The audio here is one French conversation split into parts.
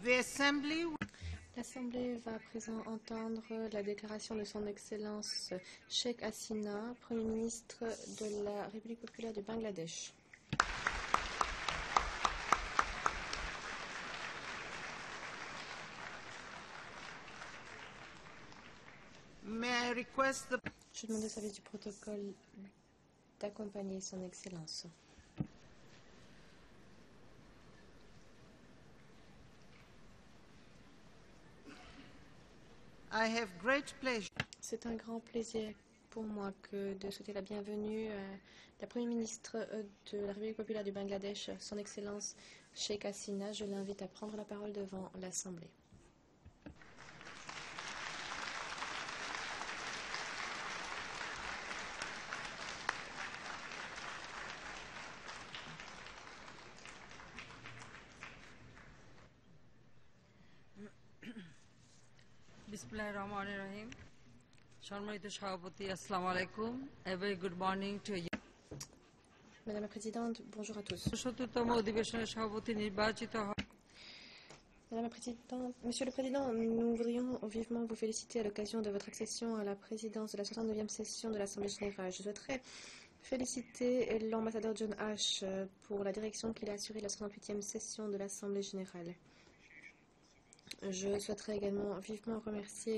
L'Assemblée va à présent entendre la déclaration de son Excellence Sheikh Hasina, Premier ministre de la République populaire du Bangladesh. Je demande au service du protocole d'accompagner son Excellence. C'est un grand plaisir pour moi de souhaiter la bienvenue à la Première ministre de la République populaire du Bangladesh, son Excellence Sheikh Hasina. Je l'invite à prendre la parole devant l'Assemblée. Bismillahirrahmanirrahim. সম্মানিত সভাপতি, আসসালামু আলাইকুম. A very good morning to you. Madame la Présidente, bonjour à tous. 70তম অধিবেশনের সভাপতি নির্বাচিত Madame la Présidente, Monsieur le Président, nous voudrions vivement vous féliciter à l'occasion de votre accession à la présidence de la 69e session de l'Assemblée générale. Je souhaiterais féliciter l'ambassadeur John Ash pour la direction qu'il a assurée de la 68e session de l'Assemblée générale. Je souhaiterais également vivement remercier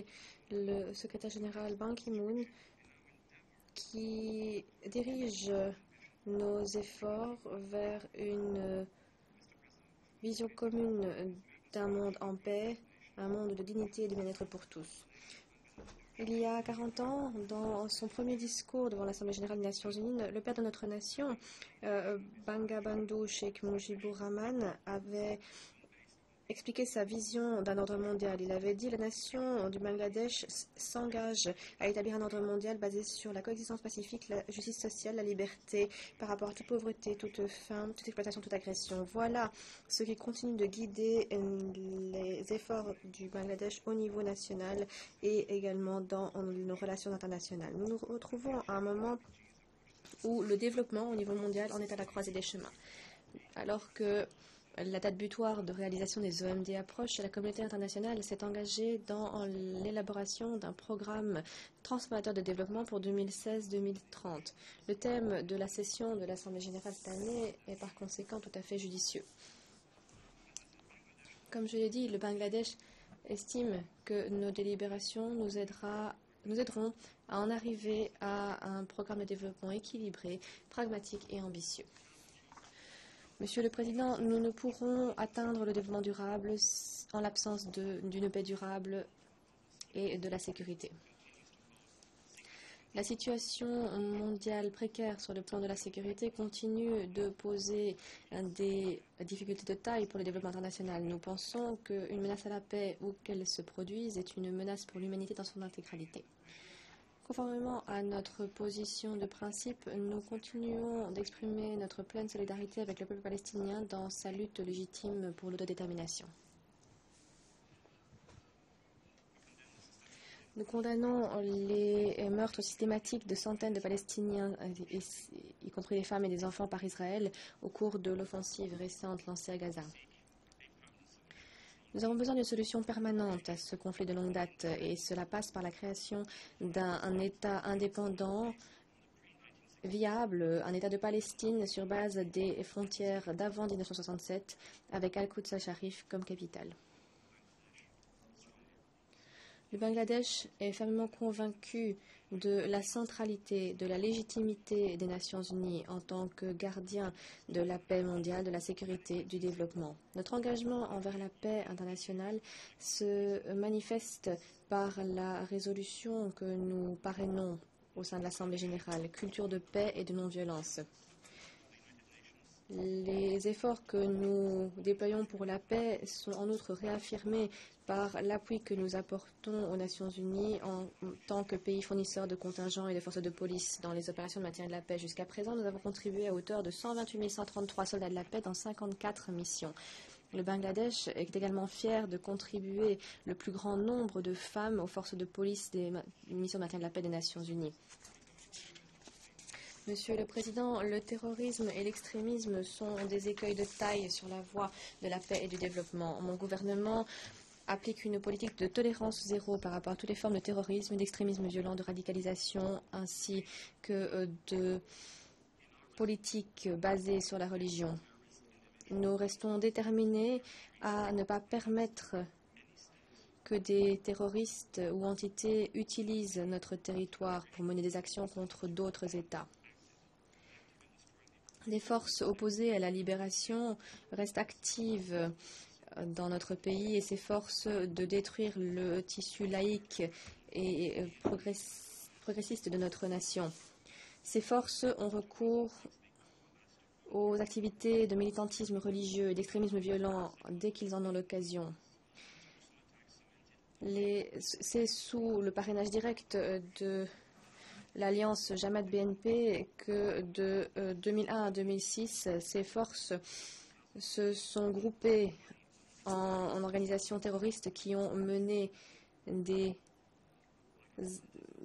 le secrétaire général Ban Ki-moon qui dirige nos efforts vers une vision commune d'un monde en paix, un monde de dignité et de bien-être pour tous. Il y a 40 ans, dans son premier discours devant l'Assemblée générale des Nations unies, le père de notre nation, Bangabandhu Sheikh Mujibur Rahman, avait expliqué sa vision d'un ordre mondial. Il avait dit: la nation du Bangladesh s'engage à établir un ordre mondial basé sur la coexistence pacifique, la justice sociale, la liberté, par rapport à toute pauvreté, toute faim, toute exploitation, toute agression. Voilà ce qui continue de guider les efforts du Bangladesh au niveau national et également dans nos relations internationales. Nous nous retrouvons à un moment où le développement au niveau mondial en est à la croisée des chemins. Alors que la date butoir de réalisation des OMD approche, la communauté internationale s'est engagée dans l'élaboration d'un programme transformateur de développement pour 2016-2030. Le thème de la session de l'Assemblée générale cette année est par conséquent tout à fait judicieux. Comme je l'ai dit, le Bangladesh estime que nos délibérations nous aideront à en arriver à un programme de développement équilibré, pragmatique et ambitieux. Monsieur le Président, nous ne pourrons atteindre le développement durable en l'absence d'une paix durable et de la sécurité. La situation mondiale précaire sur le plan de la sécurité continue de poser des difficultés de taille pour le développement international. Nous pensons qu'une menace à la paix, où qu'elle se produise, est une menace pour l'humanité dans son intégralité. Conformément à notre position de principe, nous continuons d'exprimer notre pleine solidarité avec le peuple palestinien dans sa lutte légitime pour l'autodétermination. Nous condamnons les meurtres systématiques de centaines de Palestiniens, y compris des femmes et des enfants, par Israël au cours de l'offensive récente lancée à Gaza. Nous avons besoin d'une solution permanente à ce conflit de longue date et cela passe par la création d'un État indépendant, viable, un État de Palestine sur base des frontières d'avant 1967 avec Al-Quds al-Sharif comme capitale. Le Bangladesh est fermement convaincu de la centralité, de la légitimité des Nations Unies en tant que gardien de la paix mondiale, de la sécurité, du développement. Notre engagement envers la paix internationale se manifeste par la résolution que nous parrainons au sein de l'Assemblée générale, culture de paix et de non-violence. Les efforts que nous déployons pour la paix sont en outre réaffirmés par l'appui que nous apportons aux Nations Unies en tant que pays fournisseur de contingents et de forces de police dans les opérations de maintien de la paix. Jusqu'à présent, nous avons contribué à hauteur de 128 133 soldats de la paix dans 54 missions. Le Bangladesh est également fier de contribuer le plus grand nombre de femmes aux forces de police des missions de maintien de la paix des Nations Unies. Monsieur le Président, le terrorisme et l'extrémisme sont des écueils de taille sur la voie de la paix et du développement. Mon gouvernement applique une politique de tolérance zéro par rapport à toutes les formes de terrorisme, d'extrémisme violent, de radicalisation, ainsi que de politiques basées sur la religion. Nous restons déterminés à ne pas permettre que des terroristes ou entités utilisent notre territoire pour mener des actions contre d'autres États. Les forces opposées à la libération restent actives dans notre pays et s'efforcent de détruire le tissu laïque et progressiste de notre nation. Ces forces ont recours aux activités de militantisme religieux et d'extrémisme violent dès qu'ils en ont l'occasion. C'est sous le parrainage direct de l'alliance Jamaat-BNP que de 2001 à 2006, ces forces se sont groupées en organisations terroristes qui ont mené des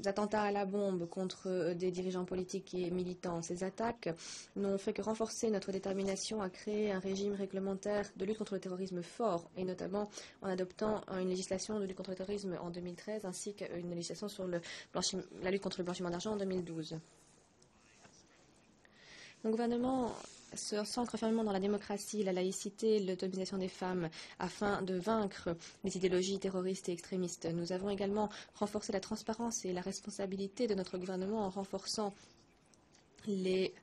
attentats à la bombe contre des dirigeants politiques et militants. Ces attaques n'ont fait que renforcer notre détermination à créer un régime réglementaire de lutte contre le terrorisme fort, et notamment en adoptant une législation de lutte contre le terrorisme en 2013, ainsi qu'une législation sur la lutte contre le blanchiment d'argent en 2012. Mon gouvernement s'ancre fermement dans la démocratie, la laïcité, l'autonomisation des femmes, afin de vaincre les idéologies terroristes et extrémistes. Nous avons également renforcé la transparence et la responsabilité de notre gouvernement en renforçant les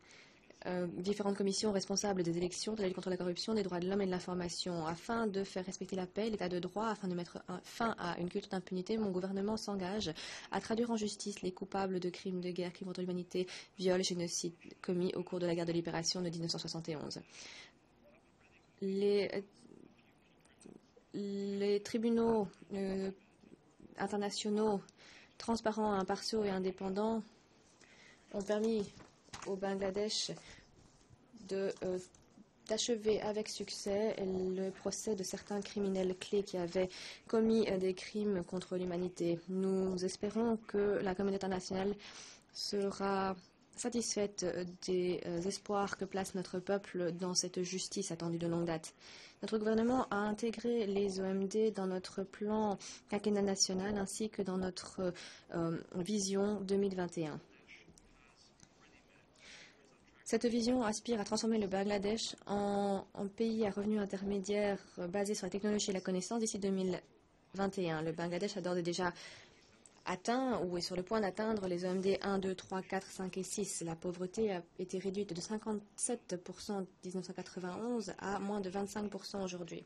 différentes commissions responsables des élections, de la lutte contre la corruption, des droits de l'homme et de l'information. Afin de faire respecter la paix, l'état de droit, afin de mettre fin à une culture d'impunité, mon gouvernement s'engage à traduire en justice les coupables de crimes de guerre, crimes contre l'humanité, viols, génocides commis au cours de la guerre de libération de 1971. Les tribunaux internationaux transparents, impartiaux et indépendants ont permis au Bangladesh d'achever avec succès le procès de certains criminels clés qui avaient commis des crimes contre l'humanité. Nous espérons que la communauté internationale sera satisfaite des espoirs que place notre peuple dans cette justice attendue de longue date. Notre gouvernement a intégré les OMD dans notre plan quinquennal national ainsi que dans notre vision 2021. Cette vision aspire à transformer le Bangladesh en pays à revenus intermédiaires basé sur la technologie et la connaissance d'ici 2021. Le Bangladesh a d'ores et déjà atteint ou est sur le point d'atteindre les OMD 1, 2, 3, 4, 5 et 6. La pauvreté a été réduite de 57% en 1991 à moins de 25% aujourd'hui.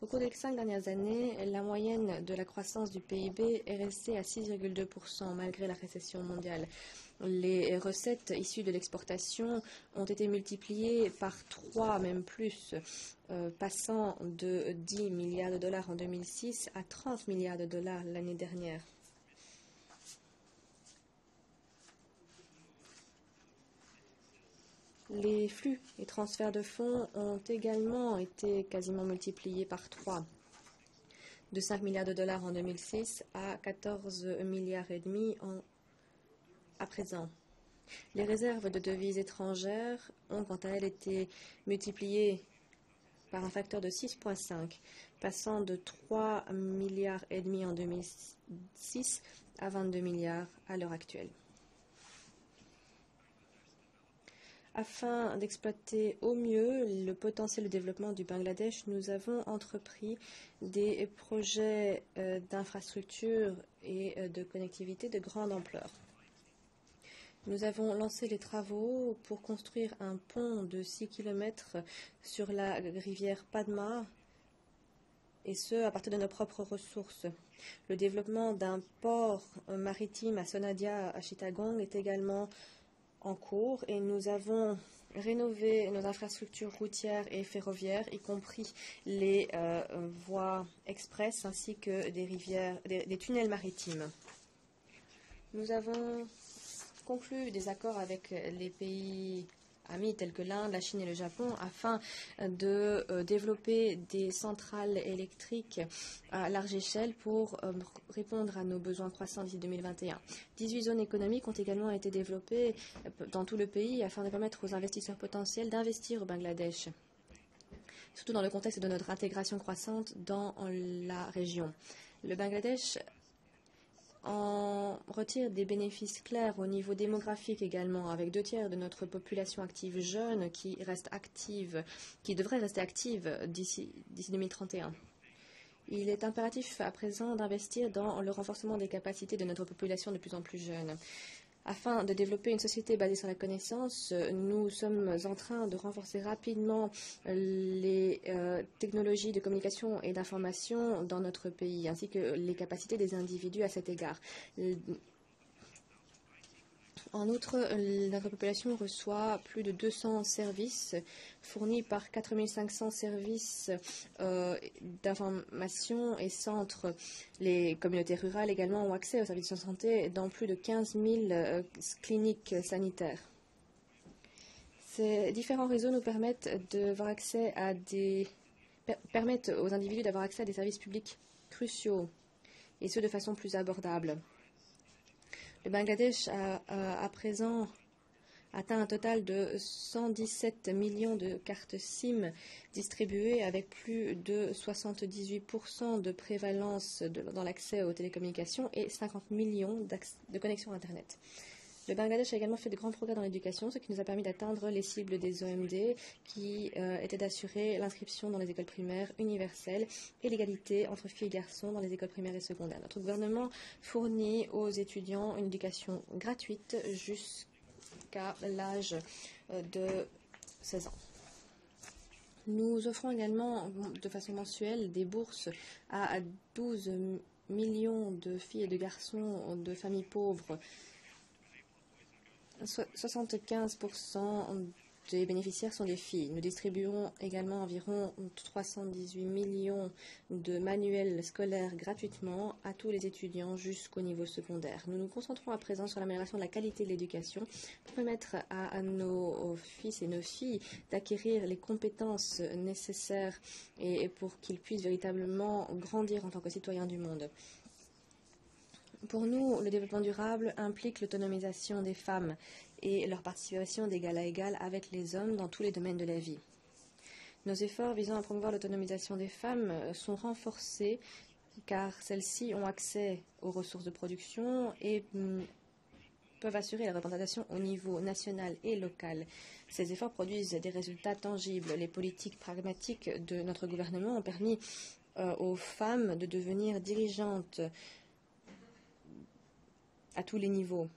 Au cours des 5 dernières années, la moyenne de la croissance du PIB est restée à 6,2% malgré la récession mondiale. Les recettes issues de l'exportation ont été multipliées par 3, même plus, passant de 10 milliards de dollars en 2006 à 30 milliards de dollars l'année dernière. Les flux et transferts de fonds ont également été quasiment multipliés par 3, de 5 milliards de dollars en 2006 à 14 milliards et demi à présent. Les réserves de devises étrangères ont quant à elles été multipliées par un facteur de 6,5, passant de 3 milliards et demi en 2006 à 22 milliards à l'heure actuelle. Afin d'exploiter au mieux le potentiel de développement du Bangladesh, nous avons entrepris des projets d'infrastructure et de connectivité de grande ampleur. Nous avons lancé les travaux pour construire un pont de 6 km sur la rivière Padma, et ce, à partir de nos propres ressources. Le développement d'un port maritime à Sonadia, à Chittagong, est également en cours, et nous avons rénové nos infrastructures routières et ferroviaires, y compris les voies express ainsi que des tunnels maritimes. Nous avons conclu des accords avec les pays amis tels que l'Inde, la Chine et le Japon afin de développer des centrales électriques à large échelle pour répondre à nos besoins croissants d'ici 2021. 18 zones économiques ont également été développées dans tout le pays afin de permettre aux investisseurs potentiels d'investir au Bangladesh, surtout dans le contexte de notre intégration croissante dans la région. Le Bangladesh en retire des bénéfices clairs au niveau démographique également, avec 2/3 de notre population active jeune qui devrait rester active d'ici 2031. Il est impératif à présent d'investir dans le renforcement des capacités de notre population de plus en plus jeune. Afin de développer une société basée sur la connaissance, nous sommes en train de renforcer rapidement les technologies de communication et d'information dans notre pays, ainsi que les capacités des individus à cet égard. En outre, notre population reçoit plus de 200 services fournis par 4500 services d'information et centres. Les communautés rurales également ont accès aux services de santé dans plus de 15 000 cliniques sanitaires. Ces différents réseaux nous permettent permettent aux individus d'avoir accès à des services publics cruciaux, et ce de façon plus abordable. Le Bangladesh a à présent atteint un total de 117 millions de cartes SIM distribuées, avec plus de 78% de prévalence dans l'accès aux télécommunications et 50 millions de connexions Internet. Le Bangladesh a également fait de grands progrès dans l'éducation, ce qui nous a permis d'atteindre les cibles des OMD qui étaient d'assurer l'inscription dans les écoles primaires universelles et l'égalité entre filles et garçons dans les écoles primaires et secondaires. Notre gouvernement fournit aux étudiants une éducation gratuite jusqu'à l'âge de 16 ans. Nous offrons également de façon mensuelle des bourses à 12 millions de filles et de garçons de familles pauvres. 75% des bénéficiaires sont des filles. Nous distribuons également environ 318 millions de manuels scolaires gratuitement à tous les étudiants jusqu'au niveau secondaire. Nous nous concentrons à présent sur l'amélioration de la qualité de l'éducation pour permettre à nos fils et nos filles d'acquérir les compétences nécessaires et pour qu'ils puissent véritablement grandir en tant que citoyens du monde. Pour nous, le développement durable implique l'autonomisation des femmes et leur participation d'égal à égal avec les hommes dans tous les domaines de la vie. Nos efforts visant à promouvoir l'autonomisation des femmes sont renforcés car celles-ci ont accès aux ressources de production et peuvent assurer la représentation au niveau national et local. Ces efforts produisent des résultats tangibles. Les politiques pragmatiques de notre gouvernement ont permis aux femmes de devenir dirigeantes à tous les niveaux.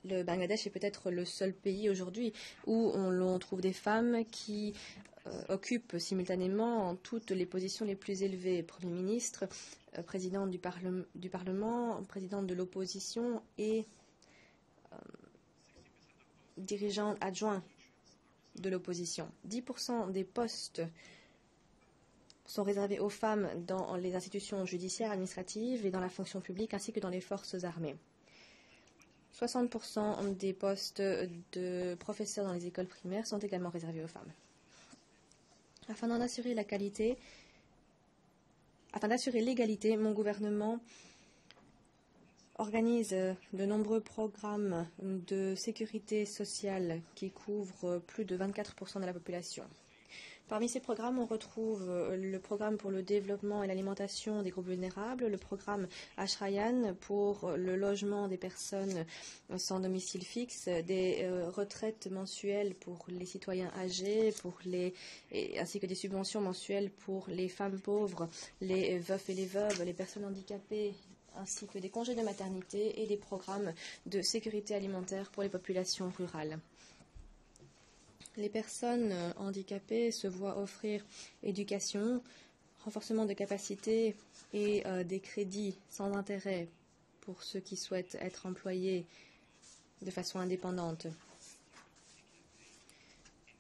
Le Bangladesh est peut-être le seul pays aujourd'hui où l'on trouve des femmes qui occupent simultanément toutes les positions les plus élevées. Premier ministre, présidente du Parlement, présidente de l'opposition et dirigeante adjoint de l'opposition. 10% des postes sont réservés aux femmes dans les institutions judiciaires, administratives et dans la fonction publique, ainsi que dans les forces armées. 60% des postes de professeurs dans les écoles primaires sont également réservés aux femmes. Afin d'assurer l'égalité, mon gouvernement organise de nombreux programmes de sécurité sociale qui couvrent plus de 24% de la population. Parmi ces programmes, on retrouve le programme pour le développement et l'alimentation des groupes vulnérables, le programme Ashrayan pour le logement des personnes sans domicile fixe, des retraites mensuelles pour les citoyens âgés, ainsi que des subventions mensuelles pour les femmes pauvres, les veufs et les veuves, les personnes handicapées, ainsi que des congés de maternité et des programmes de sécurité alimentaire pour les populations rurales. Les personnes handicapées se voient offrir éducation, renforcement de capacités et des crédits sans intérêt pour ceux qui souhaitent être employés de façon indépendante.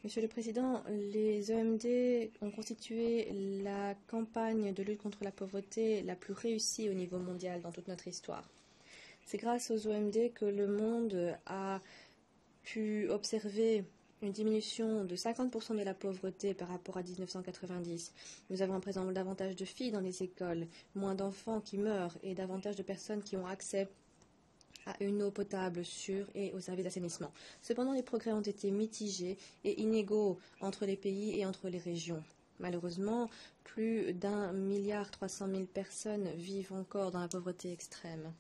Monsieur le Président, les OMD ont constitué la campagne de lutte contre la pauvreté la plus réussie au niveau mondial dans toute notre histoire. C'est grâce aux OMD que le monde a pu observer une diminution de 50% de la pauvreté par rapport à 1990. Nous avons à présent davantage de filles dans les écoles, moins d'enfants qui meurent et davantage de personnes qui ont accès à une eau potable sûre et aux services d'assainissement. Cependant, les progrès ont été mitigés et inégaux entre les pays et entre les régions. Malheureusement, plus d'1,3 milliard personnes vivent encore dans la pauvreté extrême.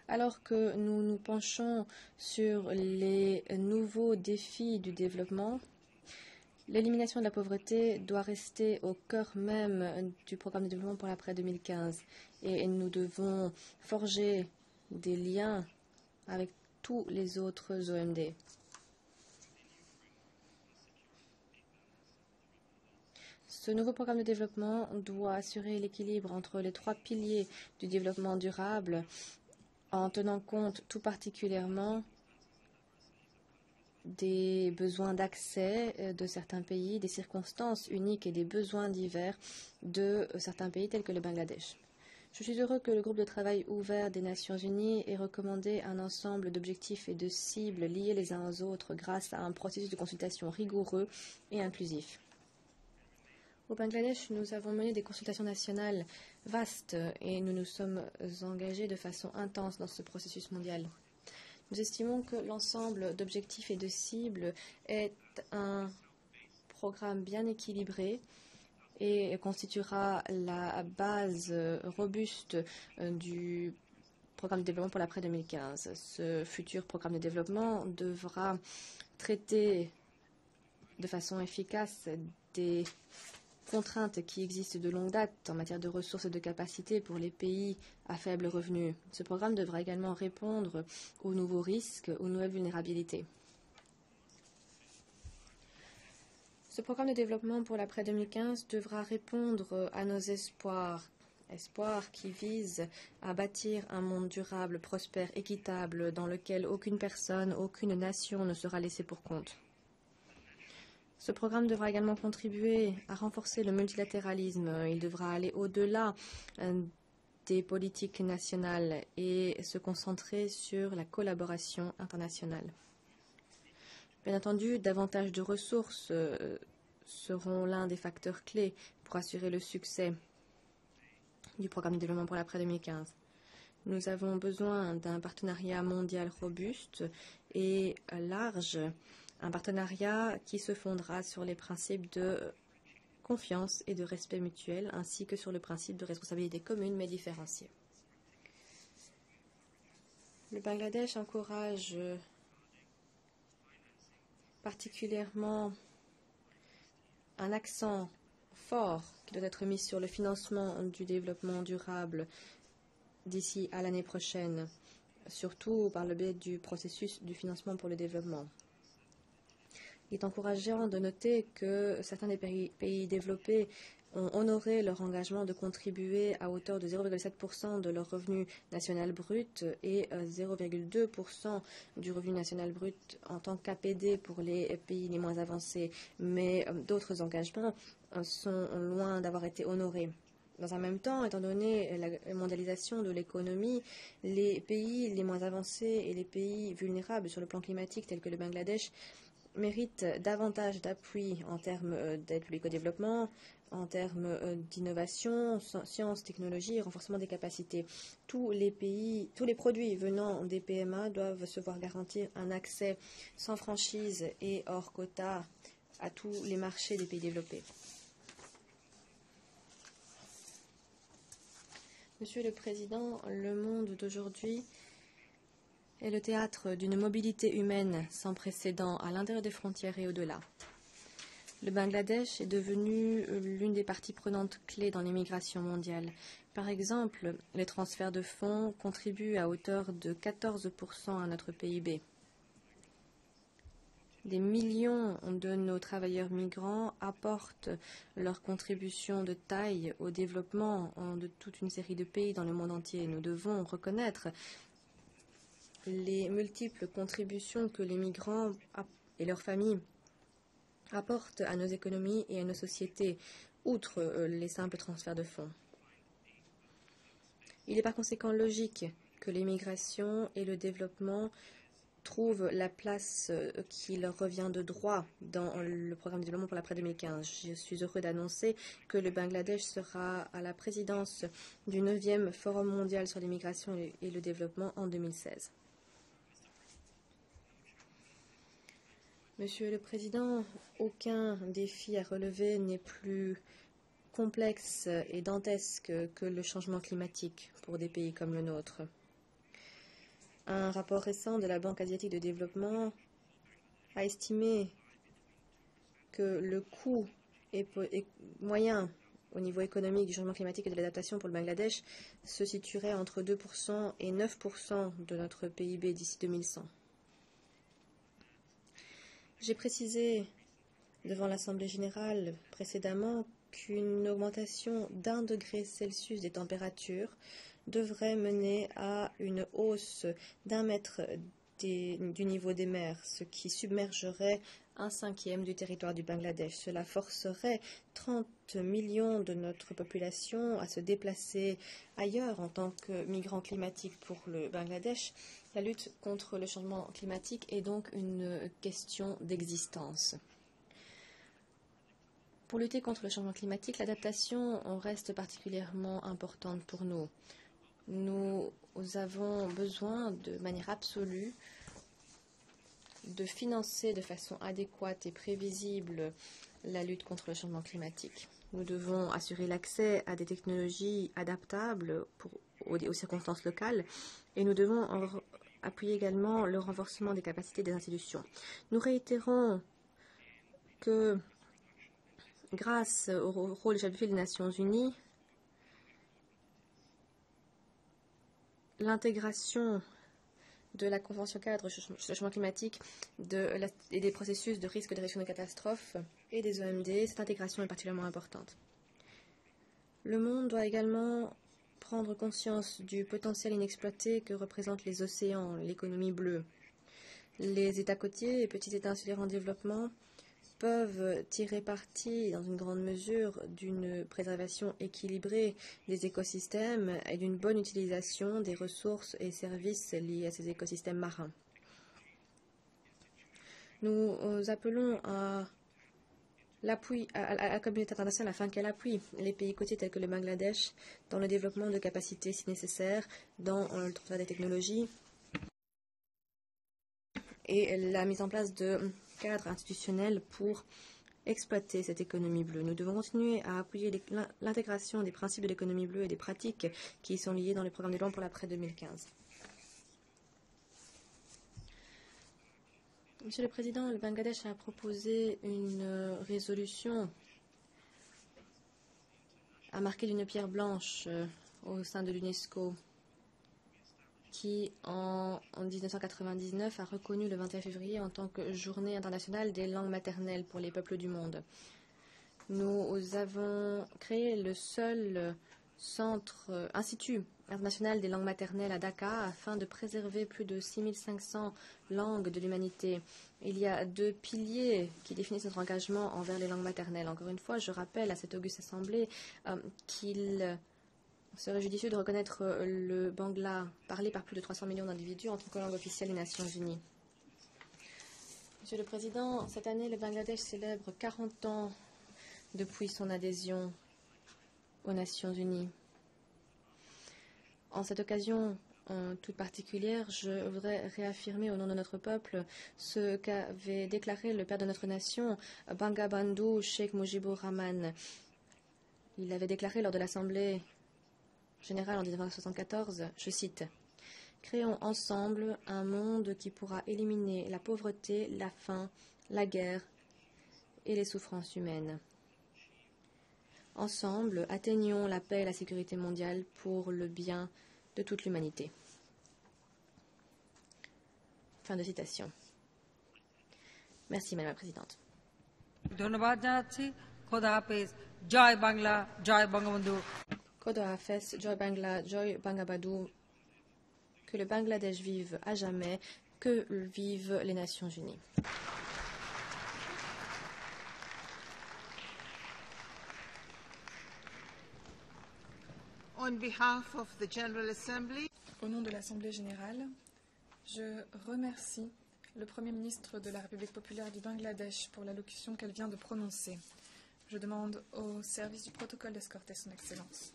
Alors que nous nous penchons sur les nouveaux défis du développement, l'élimination de la pauvreté doit rester au cœur même du programme de développement pour l'après 2015 et nous devons forger des liens avec tous les autres OMD. Ce nouveau programme de développement doit assurer l'équilibre entre les 3 piliers du développement durable en tenant compte tout particulièrement des besoins d'accès de certains pays, des circonstances uniques et des besoins divers de certains pays tels que le Bangladesh. Je suis heureux que le groupe de travail ouvert des Nations Unies ait recommandé un ensemble d'objectifs et de cibles liés les uns aux autres grâce à un processus de consultation rigoureux et inclusif. Au Bangladesh, nous avons mené des consultations nationales vastes et nous nous sommes engagés de façon intense dans ce processus mondial. Nous estimons que l'ensemble d'objectifs et de cibles est un programme bien équilibré et constituera la base robuste du programme de développement pour l'après 2015. Ce futur programme de développement devra traiter de façon efficace des contraintes qui existent de longue date en matière de ressources et de capacités pour les pays à faible revenu. Ce programme devra également répondre aux nouveaux risques, aux nouvelles vulnérabilités. Ce programme de développement pour l'après 2015 devra répondre à nos espoirs qui visent à bâtir un monde durable, prospère, équitable, dans lequel aucune personne, aucune nation ne sera laissée pour compte. Ce programme devra également contribuer à renforcer le multilatéralisme. Il devra aller au-delà des politiques nationales et se concentrer sur la collaboration internationale. Bien entendu, davantage de ressources seront l'un des facteurs clés pour assurer le succès du programme de développement pour l'après 2015. Nous avons besoin d'un partenariat mondial robuste et large, un partenariat qui se fondera sur les principes de confiance et de respect mutuel, ainsi que sur le principe de responsabilité commune mais différenciée. Le Bangladesh encourage particulièrement un accent fort qui doit être mis sur le financement du développement durable d'ici à l'année prochaine, surtout par le biais du processus du financement pour le développement. Il est encourageant de noter que certains des pays développés ont honoré leur engagement de contribuer à hauteur de 0,7% de leur revenu national brut et 0,2% du revenu national brut en tant qu'APD pour les pays les moins avancés. Mais d'autres engagements sont loin d'avoir été honorés. Dans un même temps, étant donné la mondialisation de l'économie, les pays les moins avancés et les pays vulnérables sur le plan climatique tels que le Bangladesh méritent davantage d'appui en termes d'aide publique au développement, en termes d'innovation, sciences, technologie et renforcement des capacités. Tous les produits venant des PMA doivent se voir garantir un accès sans franchise et hors quota à tous les marchés des pays développés. Monsieur le Président, le monde d'aujourd'hui est le théâtre d'une mobilité humaine sans précédent à l'intérieur des frontières et au-delà. Le Bangladesh est devenu l'une des parties prenantes clés dans l'immigration mondiale. Par exemple, les transferts de fonds contribuent à hauteur de 14% à notre PIB. Des millions de nos travailleurs migrants apportent leur contribution de taille au développement de toute une série de pays dans le monde entier. Nous devons reconnaître les multiples contributions que les migrants et leurs familles apportent à nos économies et à nos sociétés, outre les simples transferts de fonds. Il est par conséquent logique que l'immigration et le développement trouvent la place qui leur revient de droit dans le programme de développement pour l'après 2015. Je suis heureux d'annoncer que le Bangladesh sera à la présidence du 9e Forum mondial sur l'immigration et le développement en 2016. Monsieur le Président, aucun défi à relever n'est plus complexe et dantesque que le changement climatique pour des pays comme le nôtre. Un rapport récent de la Banque asiatique de développement a estimé que le coût moyen au niveau économique du changement climatique et de l'adaptation pour le Bangladesh se situerait entre 2% et 9% de notre PIB d'ici 2100. J'ai précisé devant l'Assemblée générale précédemment qu'une augmentation d'1 degré Celsius des températures devrait mener à une hausse d'1 mètre du niveau des mers, ce qui submergerait 1/5 du territoire du Bangladesh. Cela forcerait 30 millions de notre population à se déplacer ailleurs en tant que migrants climatiques pour le Bangladesh. La lutte contre le changement climatique est donc une question d'existence. Pour lutter contre le changement climatique, l'adaptation reste particulièrement importante pour nous. Nous avons besoin de manière absolue de financer de façon adéquate et prévisible la lutte contre le changement climatique. Nous devons assurer l'accès à des technologies adaptables aux circonstances locales et nous devons appuyer également le renforcement des capacités des institutions. Nous réitérons que grâce au rôle échappé des Nations Unies, l'intégration de la Convention cadre sur le changement climatique et des processus de risque de réduction de catastrophes et des OMD, cette intégration est particulièrement importante. Le monde doit également prendre conscience du potentiel inexploité que représentent les océans, l'économie bleue. Les États côtiers et petits États insulaires en développement peuvent tirer parti, dans une grande mesure, d'une préservation équilibrée des écosystèmes et d'une bonne utilisation des ressources et services liés à ces écosystèmes marins. Nous appelons à l'appui à la communauté internationale afin qu'elle appuie les pays côtiers tels que le Bangladesh dans le développement de capacités si nécessaire, dans le transfert des technologies et la mise en place de cadre institutionnel pour exploiter cette économie bleue. Nous devons continuer à appuyer l'intégration des principes de l'économie bleue et des pratiques qui y sont liées dans le programme de développement pour l'après 2015. Monsieur le Président, le Bangladesh a proposé une résolution à marquer d'une pierre blanche au sein de l'UNESCO qui, en 1999, a reconnu le 21 février en tant que journée internationale des langues maternelles pour les peuples du monde. Nous avons créé le seul institut international des langues maternelles à Dhaka afin de préserver plus de 6500 langues de l'humanité. Il y a 2 piliers qui définissent notre engagement envers les langues maternelles. Encore une fois, je rappelle à cette auguste assemblée qu'il serait judicieux de reconnaître le bangla parlé par plus de 300 millions d'individus en tant que langue officielle des Nations Unies. Monsieur le Président, cette année, le Bangladesh célèbre 40 ans depuis son adhésion aux Nations Unies. En cette occasion toute particulière, je voudrais réaffirmer au nom de notre peuple ce qu'avait déclaré le père de notre nation, Bangabandhu Sheikh Mujibur Rahman. Il avait déclaré lors de l'Assemblée générale en 1974, je cite, « Créons ensemble un monde qui pourra éliminer la pauvreté, la faim, la guerre et les souffrances humaines. Ensemble, atteignons la paix et la sécurité mondiale pour le bien de toute l'humanité. » Fin de citation. Merci, Madame la Présidente. ধন্যবাদ জানাচ্ছি খোদা হাফেজ জয় বাংলা জয় Bangabandhu Kodo Hafez, Joy Bangla, Joy Bangabadou, que le Bangladesh vive à jamais, que vivent les Nations Unies. On behalf of the General Assembly, Au nom de l'Assemblée générale, je remercie le Premier ministre de la République populaire du Bangladesh pour l'allocution qu'elle vient de prononcer. Je demande au service du protocole d'escorter son Excellence.